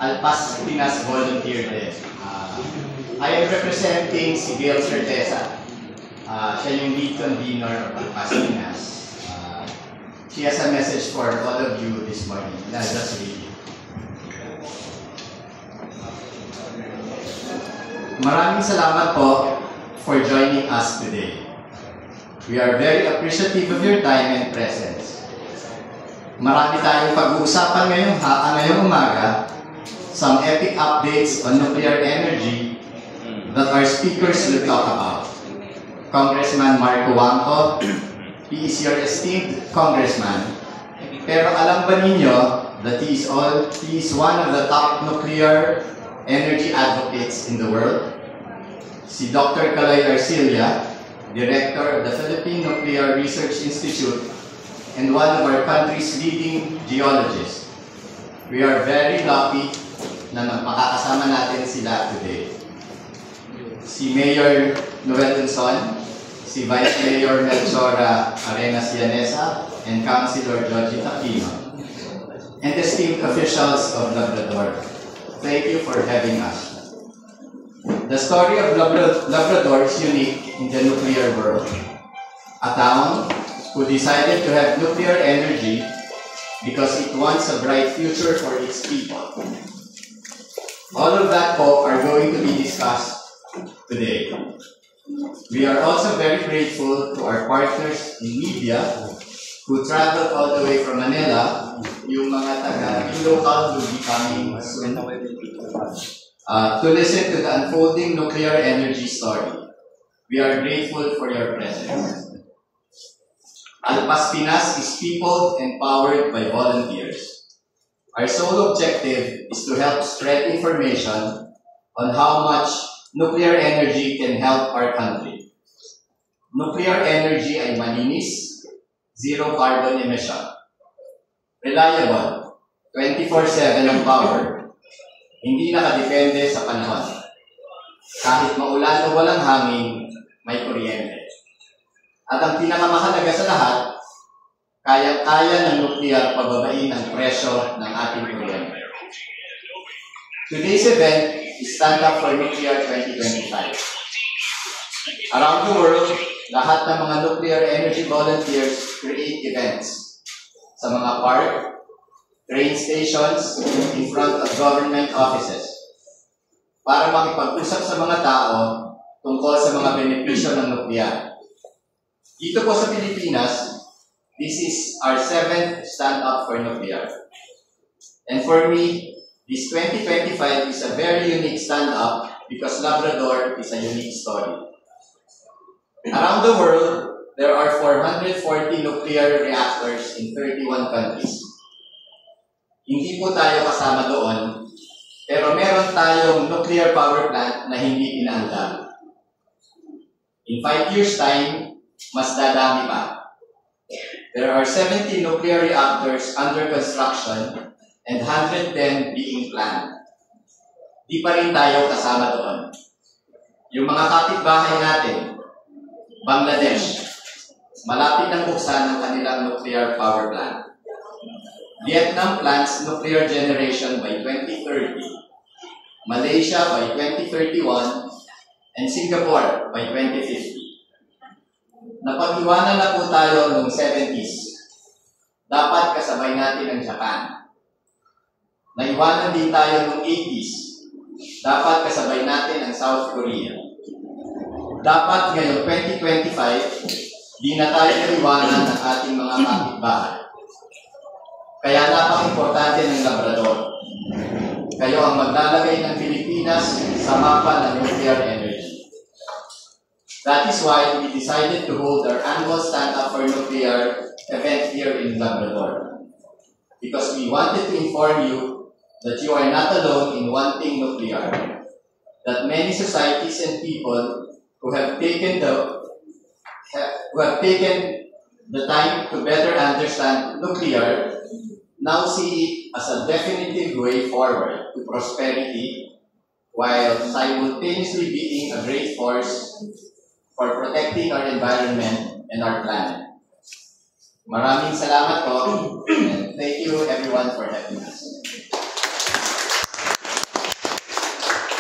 Alpas Pinas volunteer din. I am representing si Gail Certeza. Siya yung lead convener of Alpas Pinas. She has a message for all of you this morning. I'll just read it. Maraming salamat po for joining us today. We are very appreciative of your time and presence. Marami tayong pag-uusapan ngayong umaga, some epic updates on nuclear energy that our speakers will talk about. Congressman Marco Wangco, he is your esteemed congressman. Pero alam ba ninyo that he is one of the top nuclear energy advocates in the world? Si Dr. Kaloy Arcilla, Director of the Philippine Nuclear Research Institute and one of our country's leading geologists. We are very lucky na makakasama natin sila today. Si Mayor Noel Unson, si Vice Mayor Melchora Arenas Llanesa, and Councilor Georgie Aquino, and esteemed officials of Labrador. Thank you for having us. The story of Labrador is unique in the nuclear world. A town who decided to have nuclear energy because it wants a bright future for its people. All of that po are going to be discussed today. We are also very grateful to our partners in media who traveled all the way from Manila, yung mga taga-local will be coming soon, to listen to the unfolding nuclear energy story. We are grateful for your presence. Alpas Pinas is peopled and powered by volunteers. Our sole objective is to help spread information on how much nuclear energy can help our country. Nuclear energy ay malinis, zero carbon emission. Reliable, 24/7 ang power. Hindi nakadepende sa panahon. Kahit maulan o walang hangin, may kuryente. At ang pinakamahalaga sa lahat, kayang-kaya ng nuclear pababain ang presyo ng ating kuryente. Today's event is Stand Up for Nuclear 2025. Around the world, lahat ng mga nuclear energy volunteers create events sa mga park, train stations, in front of government offices para makipag-usap sa mga tao tungkol sa mga benepisyo ng nuklear. Dito po sa Pilipinas, this is our 7th Stand Up for Nuclear. And for me, this 2025 is a very unique stand-up because Labrador is a unique story. Around the world, there are 440 nuclear reactors in 31 countries. Hindi po tayo kasama doon, pero meron tayong nuclear power plant na hindi pinaandar. In 5 years' time, mas dadami pa. There are 70 nuclear reactors under construction and 110 being planned. Di pa rin tayo kasama doon. Yung mga kapitbahay natin, Bangladesh, malapit ng buksan ng kanilang nuclear power plant. Vietnam plans nuclear generation by 2030, Malaysia by 2031, and Singapore by 2050. Napag-iwanan na po tayo noong 70s. Dapat kasabay natin ang Japan. Naiwanan din tayo noong 80s. Dapat kasabay natin ang South Korea. Dapat ngayong 2025, di na tayo naiwanan ng ating mga kapitbahay. Kaya napaka-importante ng Labrador. Kayo ang maglalagay ng Pilipinas sa mapa ng nuclear energy. That is why we decided to hold our annual Stand Up for Nuclear event here in Labrador. Because we wanted to inform you that you are not alone in wanting nuclear. That many societies and people who have taken the time to better understand nuclear now see it as a definitive way forward to prosperity while simultaneously being a great force for protecting our environment and our planet. Maraming salamat po, and thank you everyone for having us.